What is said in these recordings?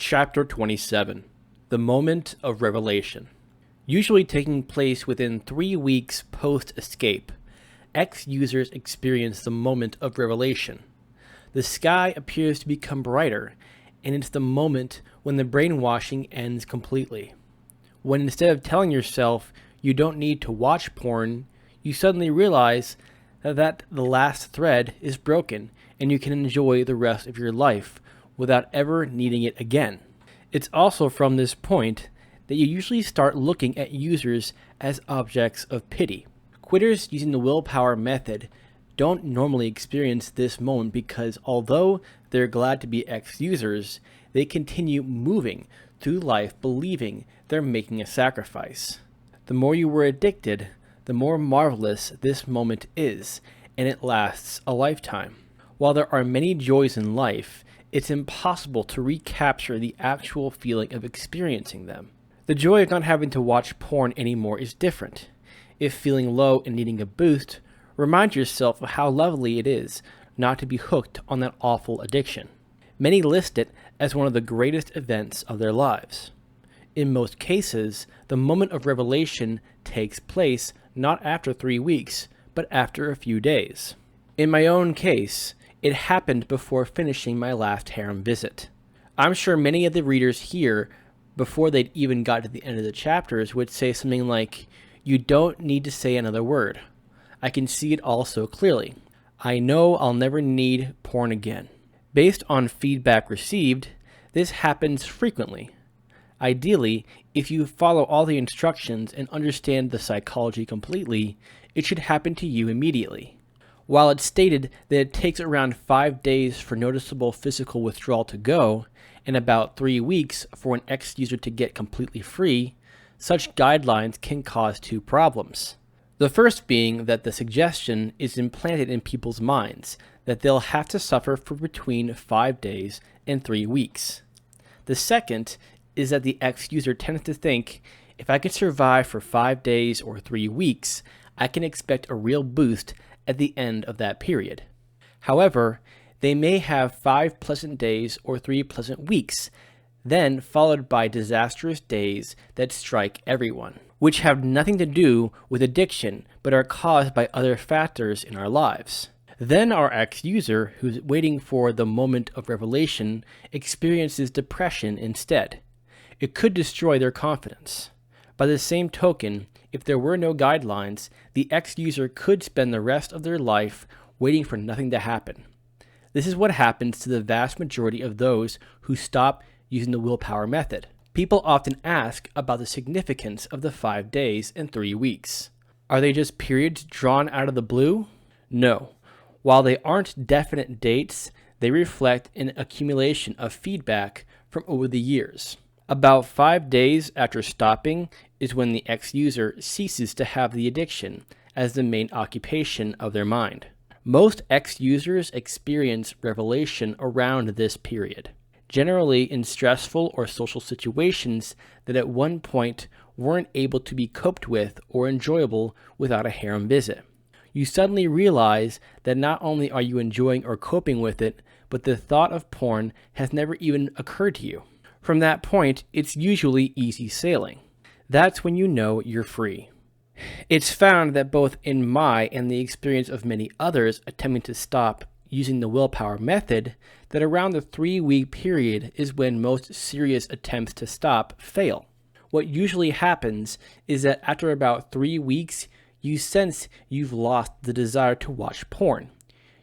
Chapter 27. The Moment of Revelation. Usually taking place within 3 weeks post-escape, X-users experience the moment of revelation. The sky appears to become brighter, and it's the moment when the brainwashing ends completely. When instead of telling yourself you don't need to watch porn, you suddenly realize that the last thread is broken and you can enjoy the rest of your life without ever needing it again. It's also from this point that you usually start looking at users as objects of pity. Quitters using the willpower method don't normally experience this moment because although they're glad to be X-users, they continue moving through life believing they're making a sacrifice. The more you were addicted, the more marvelous this moment is, and it lasts a lifetime. While there are many joys in life, it's impossible to recapture the actual feeling of experiencing them. The joy of not having to watch porn anymore is different. If feeling low and needing a boost, remind yourself of how lovely it is not to be hooked on that awful addiction. Many list it as one of the greatest events of their lives. In most cases, the moment of revelation takes place not after 3 weeks, but after a few days. In my own case, it happened before finishing my last harem visit. I'm sure many of the readers here, before they'd even got to the end of the chapters, would say something like, "You don't need to say another word. I can see it all so clearly. I know I'll never need porn again." Based on feedback received, this happens frequently. Ideally, if you follow all the instructions and understand the psychology completely, it should happen to you immediately. While it's stated that it takes around 5 days for noticeable physical withdrawal to go, and about 3 weeks for an X-user to get completely free, such guidelines can cause 2 problems. The first being that the suggestion is implanted in people's minds that they'll have to suffer for between 5 days and 3 weeks. The second is that the X-user tends to think, if I can survive for 5 days or 3 weeks, I can expect a real boost at the end of that period. However, they may have 5 pleasant days or 3 pleasant weeks, then followed by disastrous days that strike everyone, which have nothing to do with addiction but are caused by other factors in our lives. Then our X-user, who's waiting for the moment of revelation, experiences depression instead. It could destroy their confidence. By the same token, if there were no guidelines, the X-user could spend the rest of their life waiting for nothing to happen. This is what happens to the vast majority of those who stop using the willpower method. People often ask about the significance of the 5 days and 3 weeks. Are they just periods drawn out of the blue? No. While they aren't definite dates, they reflect an accumulation of feedback from over the years. About 5 days after stopping is when the X-user ceases to have the addiction as the main occupation of their mind. Most X-users experience revelation around this period, generally in stressful or social situations that at one point weren't able to be coped with or enjoyable without a harem visit. You suddenly realize that not only are you enjoying or coping with it, but the thought of porn has never even occurred to you. From that point, it's usually easy sailing. That's when you know you're free. It's found that both in my and the experience of many others attempting to stop using the willpower method, that around the 3-week period is when most serious attempts to stop fail. What usually happens is that after about 3 weeks, you sense you've lost the desire to watch porn.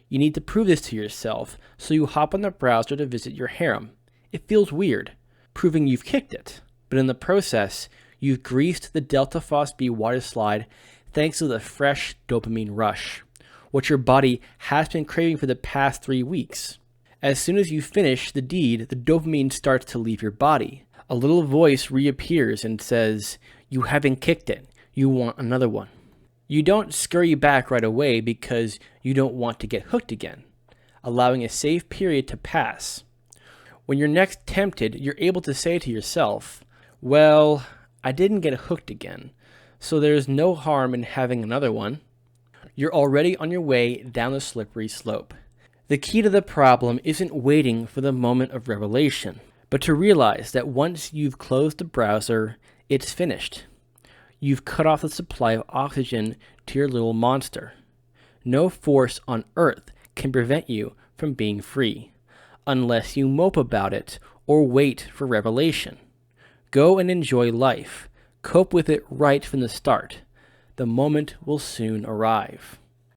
You need to prove this to yourself, so you hop on the browser to visit your harem. It feels weird, proving you've kicked it, but in the process, you've greased the Delta Phos-B water slide thanks to the fresh dopamine rush, what your body has been craving for the past 3 weeks. As soon as you finish the deed, the dopamine starts to leave your body. A little voice reappears and says, "You haven't kicked it. You want another one." You don't scurry back right away because you don't want to get hooked again, allowing a safe period to pass. When you're next tempted, you're able to say to yourself, "Well, I didn't get hooked again, so there's no harm in having another one." You're already on your way down the slippery slope. The key to the problem isn't waiting for the moment of revelation, but to realize that once you've closed the browser, it's finished. You've cut off the supply of oxygen to your little monster. No force on earth can prevent you from being free, unless you mope about it or wait for revelation. Go and enjoy life. Cope with it right from the start. The moment will soon arrive.